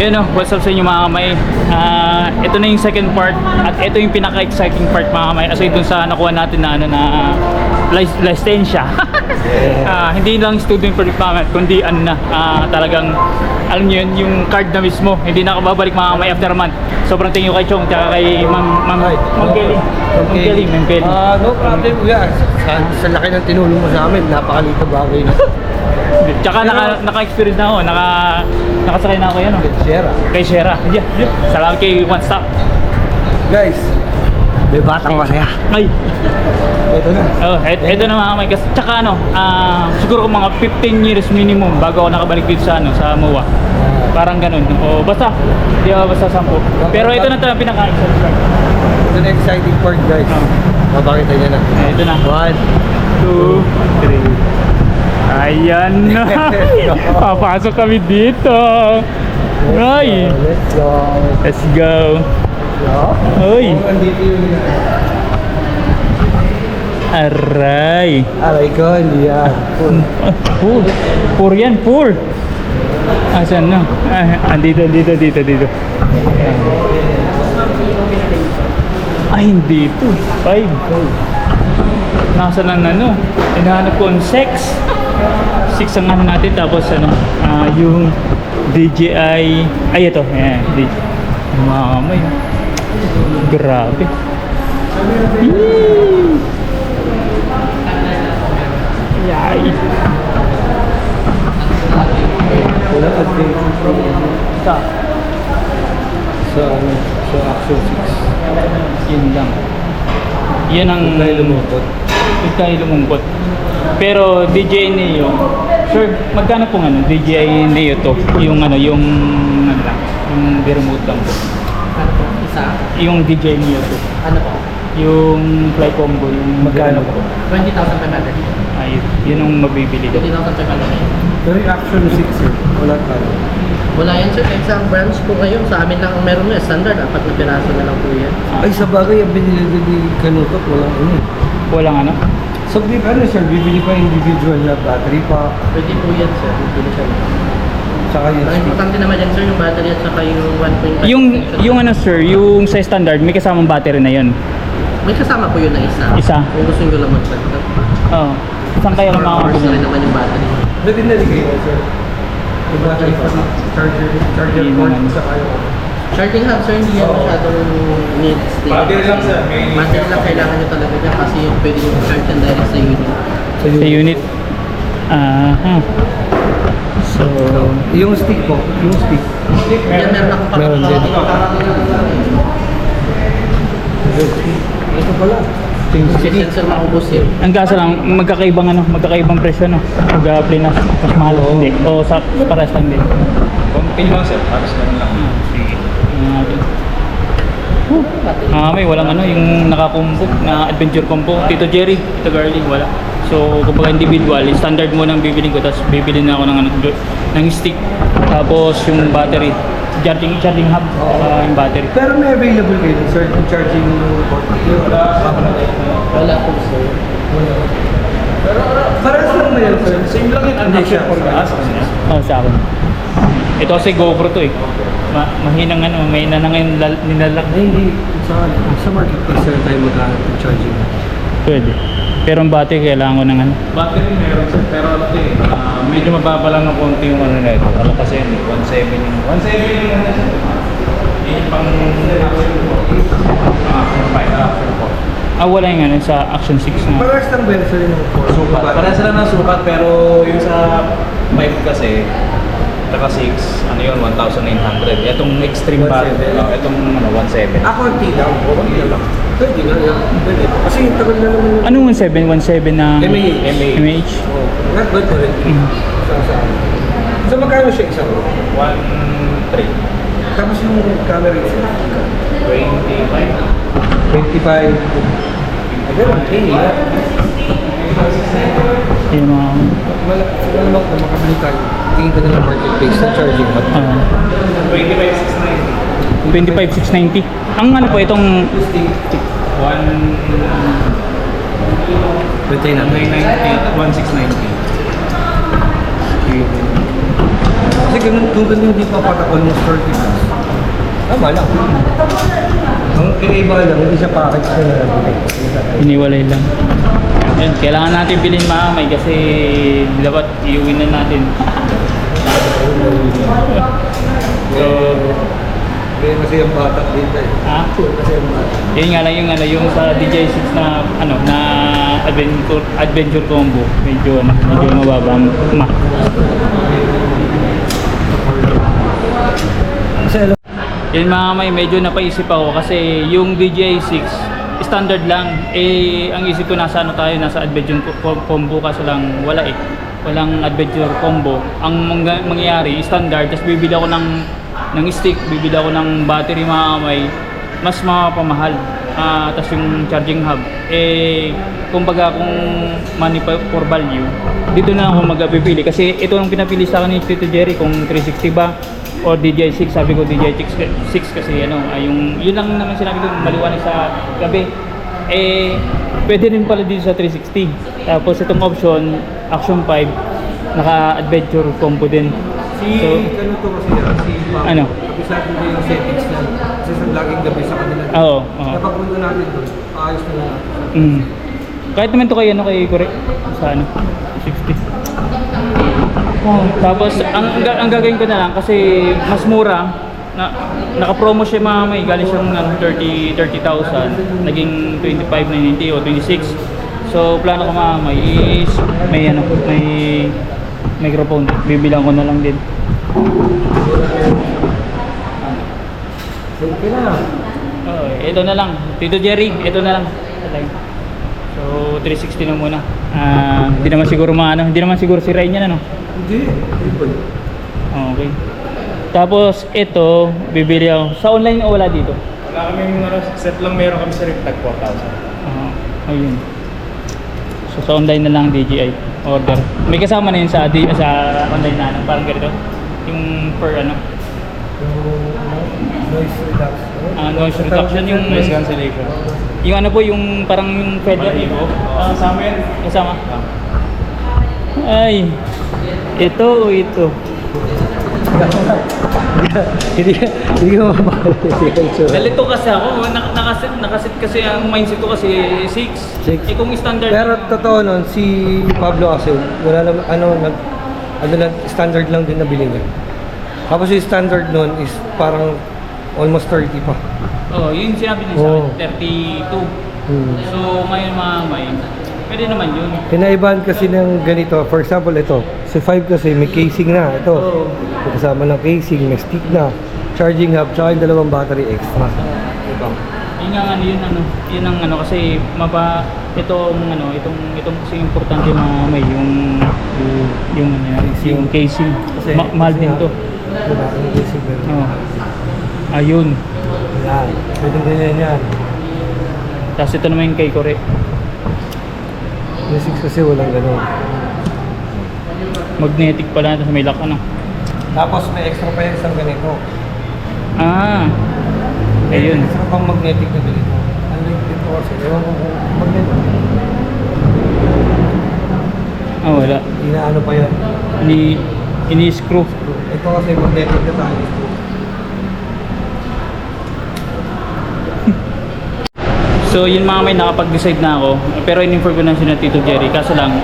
Yun o, what's up sa inyo mga kamay. Ito na yung second part at ito yung pinaka-exciting part mga kamay. Aside dun sa nakuha natin na lisensya. Hindi lang student permit mga kamay, kundi talagang alam nyo yun, yung card na mismo. Hindi na kababalik mga kamay after a month. Sobrang thank you kay Chong tsaka kay Ma'am Kelly. No problem kuya. Sa laki ng tinulong mo sa amin, napakalito bagay na. Tsaka naka-experience na ako, nakasakay na ako yan. Kay Shera. Yeah. Salamat kay One Stop. Guys, may batang masaya. Ay! Ito na. Ito na mga kamay. Tsaka siguro mga 15 years minimum bago ako nakabalik dito sa MOA. Parang ganun. O basta, di ba basta 10. Pero ito na talaga pinaka-exciting part. Ito na exciting part guys. Mapakita niya na. Ito na. 1, 2, 3. Ayan na. Papasok kami dito. Ay. Let's go. Uy. Andito yun. Aray. Aray ko, hindi yan. Pur yan, pur. Asan na? Andito. Ay, hindi ito. 5. Nasa lang hinahanap ko ang 6 ang natin, tapos yung DJI, ay ito, mamay, grabe. Yay. Wala update sa Action 6. Yun lang. Yan ang tayo lumungkot. Pero DJI Neo, sir, magkano pong DJI Neo to? Yung yung remote lang po. Ano po? Isa? Yung DJI Neo to. Ano po? Yung fly combo, yung Magkano po? 20,500. Ay, yun ang mabibili ko. 20,500. Pero yung Action 6 wala tayo. Wala yan sir. Kahit sa branch po kayo, sa amin lang ang meron mo. Standard, 4 na piraso na lang po yan. Ay sa bagay, ang binili ni Kanutok, walang ano. Walang So, bibili pa individual na battery pa. Pwede po yan sir. Pwede siya. Tsaka yun. Ang importante naman yan sir, yung battery at saka yung 1.5. yung sir, yung sa standard, may kasamang battery na yun. May kasama po yun na isa. Isa? Kung gusto nyo lang magdagdag. Oo. Saan kayo 4 hours na rin naman yung battery. Pwede naligay mo, sir. Yung battery pa na charger Hindi port naman. sa kayo. Charging hub sir, hindi yan masyadong needs din. Battery lang, sir. Battery lang kailangan nyo talaga dyan kasi yung pwede nyo charge yan direct sa unit. Sa unit. So, Yung stick po, Yan meron akong Meron din. Ito pala. Kasi sensor maubos yun. ang kaso lang, magkakaibang presyo mag-apply na mas mahal hindi. O sa pares lang din. Konti lang sir, pares lang lang. Sige. May walang yung nakakombo na adventure combo. Tito Jerry, Tito Garling, wala. So, kumbaga individual, standard mo nang bibiling ko, tapos bibili na ako ng stick. Tapos yung battery, charging hub, yung battery. Pero may available kayo, sir, yung charging port. Wala po sir. Parehas lang ba yan, sir? Same lang yun, ang Hindi siya. for gas. Sa akin. Ito kasi GoPro to mahinang may nanangin nilalak. Hindi. Sa marketplace, sir, tayo maghanap ng charging. Pwede. Pero ang battery kailangan ko ng Battery meron sir, pero medyo mababa lang ng konti yung na ito. Kasi 1.7 yung 1.7 yung yung pang wala yung sa Action 6 na. Parehas lang ba yan, sir, yung port? sukat. Para sila ng sukat, pero yung sa 5 kasi, saka 6, yun, 1,900. Itong extreme battery, itong 1.7. Konti lang. Konti lang. Pwede nga yan. Pwede. Kasi yung tagal na naman. Anong 17? 17 na MAH. MAH? Not bad pa rin. So magkano siya isang? 1.3. Tapos yung camera is 25. 25. Again, okay. Yung mga... Siguro lang kung makabili tayo. Tingin ko na lang marketplace na charging hub. 25,690. Ang po itong... 1,990, 1,690. Kasi kung ganun hindi pa patak almost 30 plus. Tama lang. Ang iba lang, hindi siya package na Iniwalay lang. Yan, kailangan natin bilhin mamay kasi dapat iuwi na natin. So, Kaya kasi yung batak dito eh. Kasi yung batak. yun nga lang yung sa DJI 6 na na adventure combo, medyo mababa ma. Kasi alam, Yun mga may medyo napaisip ako kasi yung DJI 6 standard lang ang isip ko nasa nasa adventure combo kasi lang wala walang adventure combo. Ang mangyayari standard, tapos bibili ako ng stick, bibili ako ng battery mga may mas mapamahal. Tapos yung charging hub kumbaga kung money for value, dito na ako magpipili kasi ito ang pinapili sa akin ni Tito Jerry kung 360 ba o DJI 6. Sabi ko DJI 6 kasi yun lang naman sinabi ko maliwanag sa gabi. Pwede rin pala dito sa 360. Tapos itong option Action 5 naka-adventure combo din. ano to kasi yan, si Pao. Ano? Kabisado niya yung settings niya. Kasi sa laging gabi sa kanila. Oo. Napapunta natin doon, ayos na natin. Kahit naman to kay Kore sa 60. Tapos ang gagawin ko na lang kasi mas mura naka-promo siya mga may galing siyang 30,000 naging 25,990 o 26. So plano ko mga may microphone, bibilang ko na lang din. Okay na. Ito na lang Tito Jerry, ito na lang. So 360 na muna. Hindi naman siguro si Ryan yan ano. Hindi. Okay. Tapos ito, bibili ako. Sa online o wala dito? Wala kami set lang meron kami sa tag 4,000. Ayun. So sa online na lang DJI order. May kasama na yun sa online na parang ganito. Yung per Noise reduction. noise reduction yung Noise cancellation. yung yung parang yung feather mo. Kasama yan. Kasama. Ay. Ito. Hindi ko mapapalala. Nalito kasi ako, nakaset kasi ang mindset ko kasi 6. Kung standard. Pero totoo nun, si Pablo kasi wala naman, standard lang din nabili niya. Tapos yung standard nun is parang almost 30 pa. Yun sinabi niya sa akin, 32. So ngayon pwede naman yun. Kinaibahan kasi ng ganito, for example ito, si 5 kasi may casing na, ito. May kasama ng casing, may stick na, charging hub, tsaka yung dalawang battery extra. Yun nga yun ang kasi itong kasi importante yung casing. Kasi Mahal din to. Diba, yung casing meron. Ayun. Yan, pwede ganyan yan. Tapos ito naman yung kay Kore. Yung 6 kasi walang ganun. Magnetic pala, tapos may lock Tapos may extra pa yung isang ganito. Ayun. May extra pang magnetic na ganito. Ano yung dito kasi? Ewan ko kung magnetic. Wala. Inaano pa yan. Ini-screw. Ito kasi magnetic na tayo. So yun mga may nakapag-decide na ako, pero in-inform ko na si Tito Jerry. Kaso lang,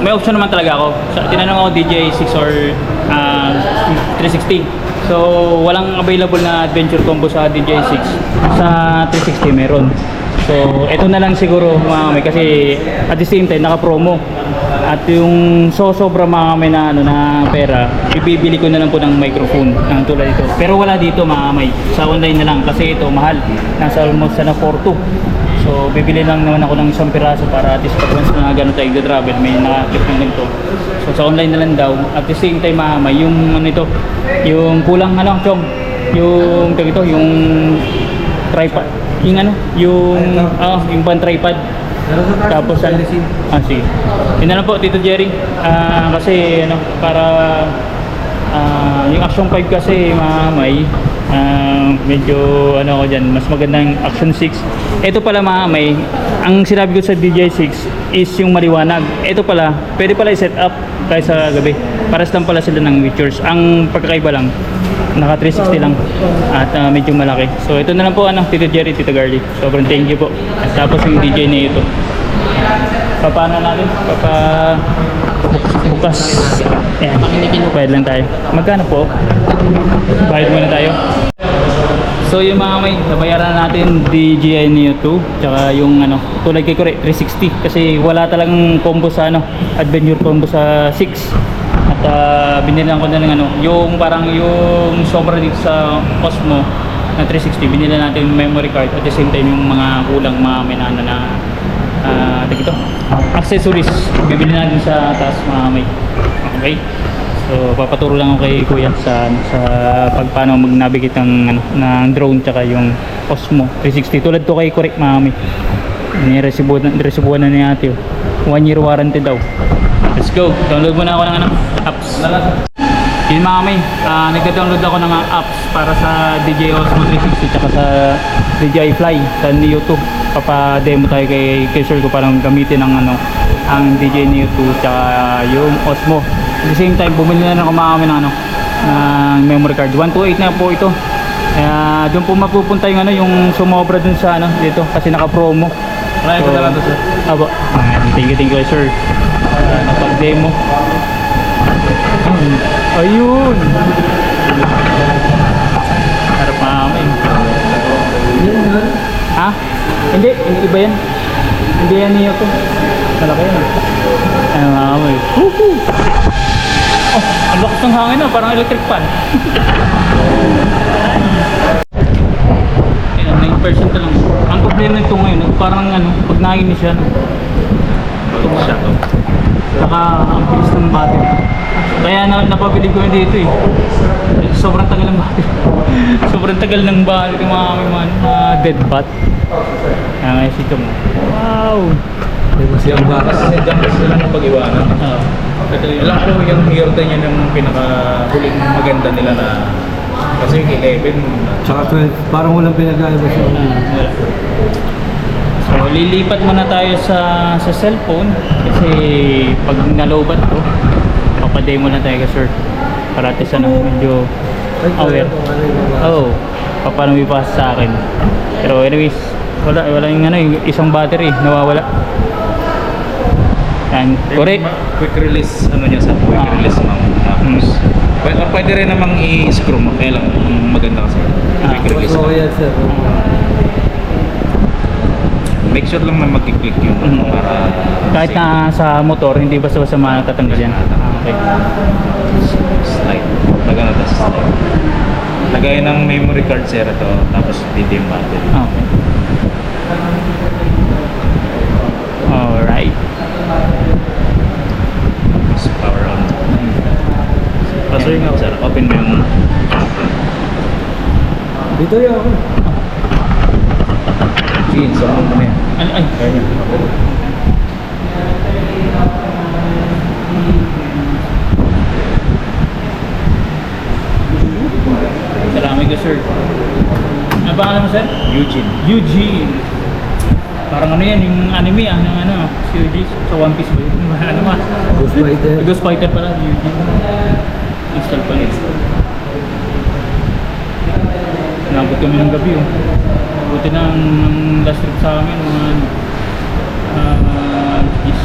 may option naman talaga ako. Tinanong ako DJI 6 or 360. So walang available na adventure combo sa DJI 6. Sa 360 meron. So ito na lang siguro mga may kasi at the same time naka-promo. At yung sobra mga may na pera, ibibili ko na lang po ng microphone ng tulad ito. Pero wala dito mga may, sa online na lang kasi ito mahal. Nasa almost na 4.2. So bibili lang naman ako ng isang piraso para at least pag once na gano'n tayo travel may nakakip ng ganito. So sa online na lang daw. At the same time mga may, yung yung kulang chong, yung yung tripod, yung pan tripod. Tapos sige. Yun na lang po Tito Jerry. Kasi para yung Action 5 kasi may Medyo ano ako dyan, mas magandang Action 6. Ito pala mga may, ang sinabi ko sa DJI 6 is yung maliwanag. Ito pala, pwede pala i-set up kahit sa gabi. Paras lang pala sila ng features. Ang pagkakaiba lang, naka 360 lang at medyo malaki. So ito na lang po Tito Jerry, Tito Garly. Sobrang thank you po. At tapos yung DJ na ito. Paano natin? Bukas. Ayan. Bayad lang tayo. Magkano po? Bayad muna tayo. So yung mga may nabayaran natin DJI Neo 2 tsaka yung tulad kay Kore 360 kasi wala talagang combo sa adventure combo sa 6 at binilan ko na ng yung parang yung sobra dito sa Osmo na 360 binilan natin yung memory card at the same time yung mga kulang mga may accessories bibili natin sa taas mga may. Okay, so papaturo lang ako kay Kuya sa paano mag-navigate ng drone tsaka yung Osmo 360 tulad to kay Correct Mami. Niresibuhan na ni ate 1 year warranty daw. Let's go, download muna ako ng apps. Yun mga may, nagda-download ako ng apps para sa DJI Osmo 360 tsaka sa DJI Fly sa Neo 2. Papa-demo tayo kay Sir ko para gamitin ang DJI Neo 2 tsaka yung Osmo. At the same time, bumili na ako mga ng memory card. 128 na po ito. Kaya doon po mapupunta yung sumobra dun sa dito kasi naka-promo. Maraming ko na lang to, sir. Aba, thank you sir. Napag-demo. Ayun. Harap namin. Ha? Hindi iba yan. Hindi yan niyo to. Malaki yan. Ano nga kami. Woohoo! Oh, ang lakas ng hangin parang electric fan. Ayan, 9% lang. Ang problema nito ngayon, parang pag nakinis siya, saka ang bilis ng battery. Kaya napabili ko yun dito sobrang tagal ng battery. Sobrang tagal ng battery mga dead bat. Kaya nga ito mo. Wow! Yung bakas kasi dyan sila ng pag-iwanan. Alam ko yung hero niya ng pinaka-huling maganda nila na kasi yung 11 Tsaka 12, parang walang pinag-aiba siya. Wala. So lilipat muna tayo sa cellphone kasi pag nalobat to papademo na tayo sir para at least medyo aware. Oo, paano ipasa sa akin. Pero anyways, wala yung yung isang battery nawawala. And correct. Quick release niya sa quick release pwede rin namang i-screw mo kaya lang maganda kasi quick release. So yan sir. Make sure lang na mag-click yun para Kahit na sa motor, hindi basta-basta matatanggal yan. Okay. slide. Maganda tas slide. Lagay ng memory card sir ito tapos dito yung battery. Okay. Alright. Tapos power on. Pasuyin nga ako sir. Open mo yung Dito yan ako. jeans. So ano na yan? Ay. Kaya niya. Salamat ka sir. Ano pangalan mo sir? Eugene. Eugene. Parang yan, yung anime si Eugene sa One Piece ba yun? Ghost Fighter. Ghost Fighter pala, Eugene. Install pa rin. Nabot kami ng gabi Buti na ang last trip sa amin, is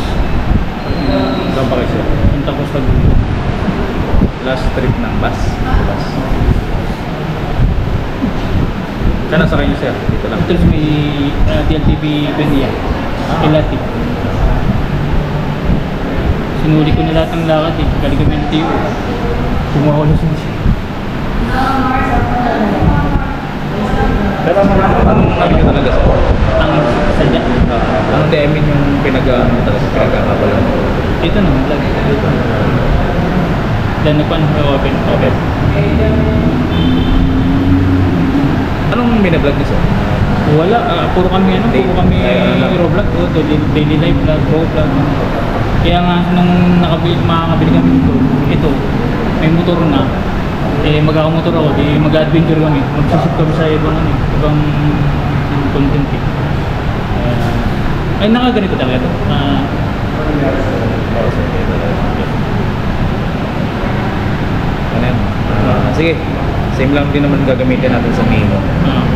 Saan pa kayo sir? punta ko sa Gulo. Last trip ng bus. Saan nasa kayo sir? Dito lang. Ito sa may DLTV Bendia, Pilati. Sinuli ko na lahat ng lakad galing kami ng TO. Kumuha ko na siya. Pero anong nabi nyo talaga sir? Ang sadya. Anong DMin yung pinag-aapala? Dito naman lagi. Then open. Anong binablog niyo sir? Wala, puro kami Roblox, daily life vlog, Roblox. Kaya nga nung makakabili kami ito, may motor na. Eh, magkakamotor ako, di mag-adventure kami. Magsisip kami sa ibang ano, ibang content eh. Ay, nakaganito talaga ito. Ano yan? Sige, same lang din naman gagamitin natin sa Mimo.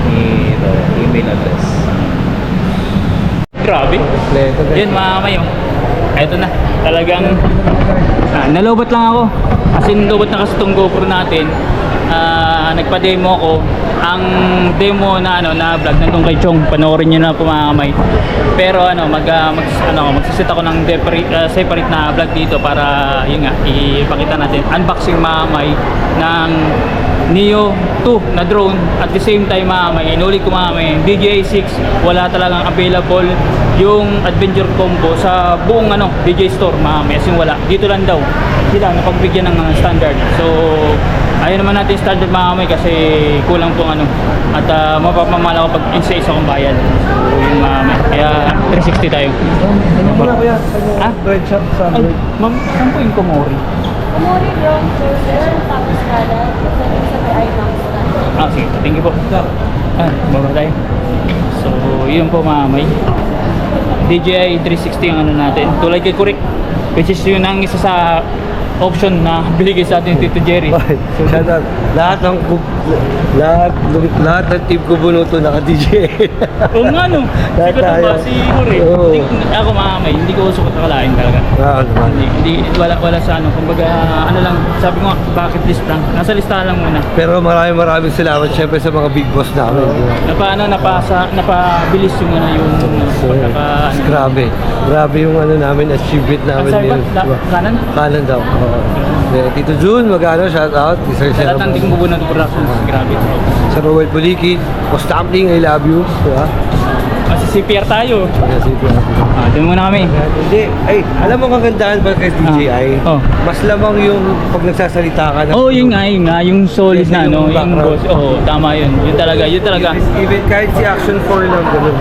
Ito, email address. Grabe. Kompleto, guys. Yun mga kamayo. Eto na. Talagang nalobat lang ako. Kasi nalobat na kasi itong GoPro natin. Nagpa-demo ako. Ang demo na na vlog nandun kay Chong. Panoorin nyo na po mga kamay. Pero magsiset ako ng separate na vlog dito para yun nga, ipakita natin unboxing mga kamay ng Neo 2 na drone. At the same time mga kamay, inulit ko mga kamay, DJI 6 wala talagang available yung adventure combo sa buong DJI store mga kamay, as in wala, dito lang daw sila napagbigyan ng standard. So ayun naman natin standard mga kamay kasi kulang pong at mapapamala ko pag isa-isa kong bayan. So yun mga kamay, kaya 360 tayo. Ano muna kuya? Ah? Droid shop sa Ay, Android. ma'am, saan po yung Komori? Kumuri yung closer, tapos kada, tapos sa may IMAX na. Sige, thank you po. Baba tayo. So, yun po mga may DJI 360 ang natin. Tulad kay Kurik, which is yun ang isa sa option na binigay sa atin Tito Jerry. So, lahat ng team Kubunuto naka-DJ. Oo nga Lahat Sikat tayo. ba si Kurik? Oo. Ako mga may, hindi ko usok at akalain talaga. Naman. Hindi, wala sa kumbaga, sabi ko nga, bucket list lang. Nasa listahan lang muna. Pero maraming salamat syempre sa mga big boss namin. Napabilis yung pagkaka. Grabe yung namin, achievement namin. Ang sabi ba? Diba? Kanan? Kanan daw. Tito Jun, shout out. Sir Sa lahat ng Tingko Bunot Productions, grabe. Sa Rowell Pulikid, Postampling, I love you. Diba? Kasi CPR tayo. Yes, Doon muna kami. Hindi, alam mo kagandahan ba kay DJI? Oh. Mas lamang yung pag nagsasalita ka na. Yun nga, yung solid Yes, na, yung yung background. boss. Tama yun. Yun talaga. Even kahit si Action 4 lang, ganun.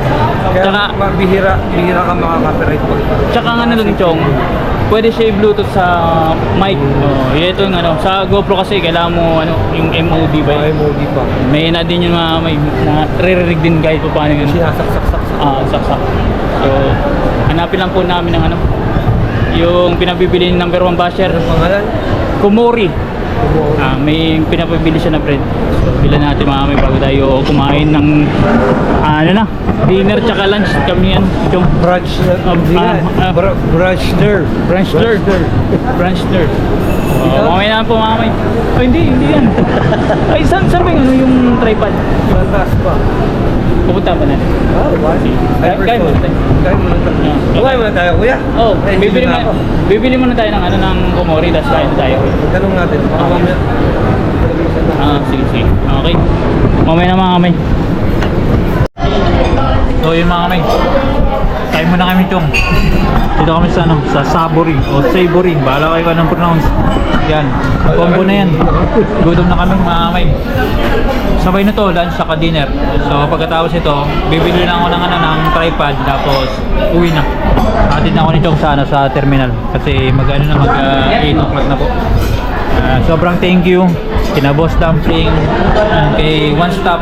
Kaya Tsaka- bihira ka makaka-copyright mo. Tsaka nga doon, Chong, pwede siya i-Bluetooth sa mic. Ito yung sa GoPro kasi kailangan mo yung MOD ba Ay, yun? modi pa. May na din yun may nare-rig din kahit pa paano yun. Sinasaksak-sak. Saksak. So, hanapin lang po namin ng yung pinabibili ng number 1 basher, Pangalan? Komori. May pinapabili siya na bread. So, bilan natin mga may bago tayo kumain ng dinner tsaka lunch kami yan. Yung Brunch. Brunchner. Brunchner. Mamaya na po mga may. Hindi yan. Ay, saan ba yung tripod? Matas pa. Pupunta pa na. Kaya mo na tayo. Kaya muna tayo, kuya. Bibili muna tayo ng ng Komori, tapos kain tayo. Tanong natin. Sige. Okay. Mamaya na mga kamay. So yun mga kamay. Kain muna kami Chong. Dito kami sa Savory o Savory. Bahala kayo anong pronounce. Yan. Combo na yan. Gutom na kami mga kamay. Sabay na to, lunch saka dinner. So pagkatapos ito, bibili na ako ng tripod tapos uwi na. Atid na ako ni Chong sa terminal kasi mag 8 o'clock na po. Sobrang thank you kina Boss Dumpling, kay One Stop,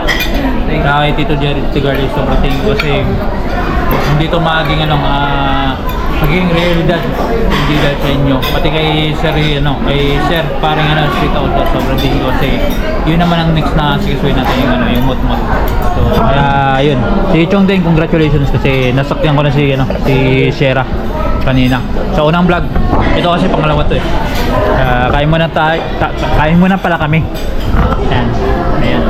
kay Tito Jerry Tigarli. Sobrang thank you kasi hindi to maging magiging realidad hindi dahil sa inyo, pati kay Sir kay Sir parang street out. Sobrang thank you kasi yun naman ang next na sikisuin natin yung mot-mot. So kaya yun, si Chong din, congratulations kasi nasakyan ko na si Shera kanina sa unang vlog. Ito kasi pangalawa to kain muna kain muna pala kami. Ayan.